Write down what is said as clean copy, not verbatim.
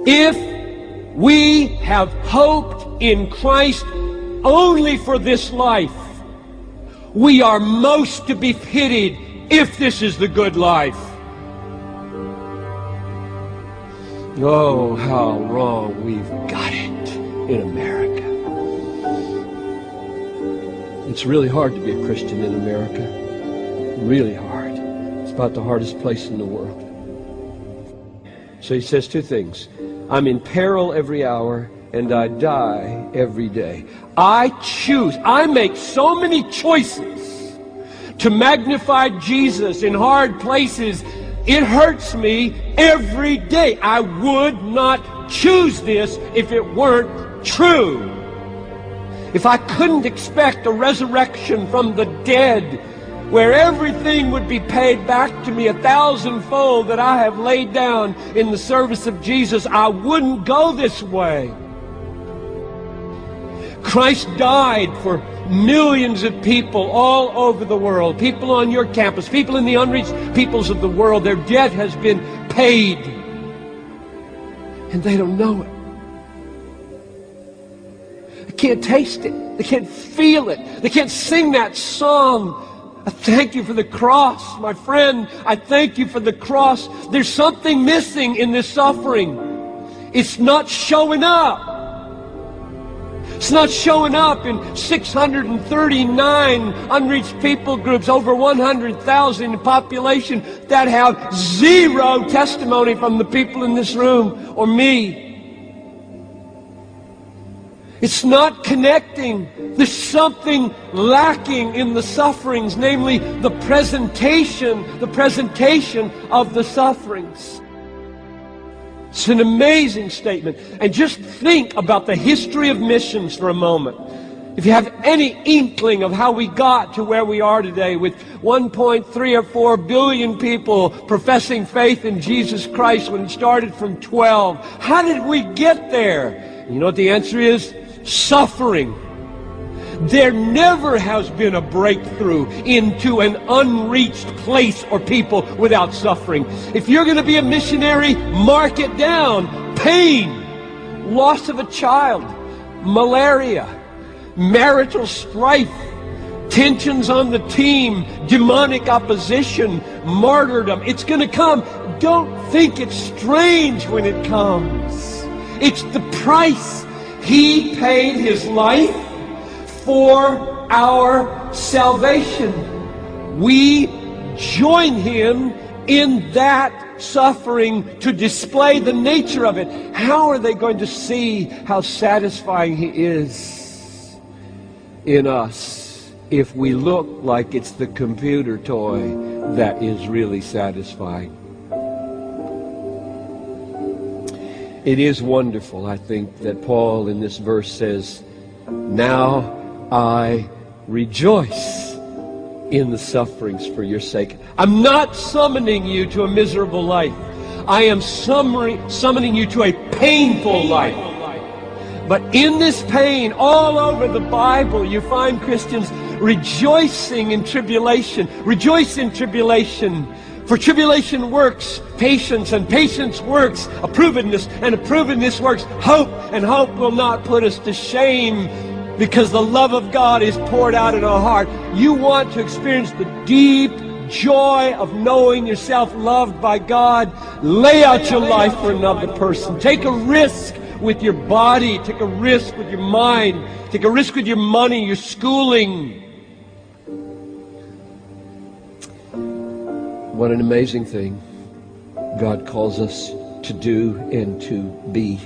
If we have hoped in Christ only for this life, we are most to be pitied if this is the good life. Oh, how wrong we've got it in America. It's really hard to be a Christian in America. Really hard. It's about the hardest place in the world. So he says two things. I'm in peril every hour, and I die every day. I make so many choices to magnify Jesus in hard places. It hurts me every day. I would not choose this if it weren't true. If I couldn't expect a resurrection from the dead, where everything would be paid back to me 1,000-fold that I have laid down in the service of Jesus, I wouldn't go this way. Christ died for millions of people all over the world, people on your campus, people in the unreached peoples of the world. Their debt has been paid, and they don't know it. They can't taste it. They can't feel it. They can't sing that song. I thank you for the cross, my friend. I thank you for the cross. There's something missing in this suffering. It's not showing up. It's not showing up in 639 unreached people groups, over 100,000 in population, that have zero testimony from the people in this room or me. It's not connecting. There's something lacking in the sufferings, namely the presentation of the sufferings. It's an amazing statement. And just think about the history of missions for a moment. If you have any inkling of how we got to where we are today with 1.3 or 4 billion people professing faith in Jesus Christ when it started from 12, how did we get there? You know what the answer is? Suffering. There never has been a breakthrough into an unreached place or people without suffering. If you're going to be a missionary, mark it down. Pain, loss of a child, malaria, marital strife, tensions on the team, demonic opposition, martyrdom. It's going to come. Don't think it's strange when it comes. It's the price. He paid his life for our salvation. We join him in that suffering to display the nature of it. How are they going to see how satisfying he is in us if we look like it's the computer toy that is really satisfying? It is wonderful, I think, that Paul in this verse says, now I rejoice in the sufferings for your sake. I'm not summoning you to a miserable life. I am summoning you to a painful life. But in this pain, all over the Bible, you find Christians rejoicing in tribulation. Rejoice in tribulation. For tribulation works patience, and patience works approvedness, and approvedness works hope, and hope will not put us to shame, because the love of God is poured out in our heart. You want to experience the deep joy of knowing yourself loved by God? Lay out your life for another person. Take a risk with your body. Take a risk with your mind. Take a risk with your money, your schooling. What an amazing thing God calls us to do and to be.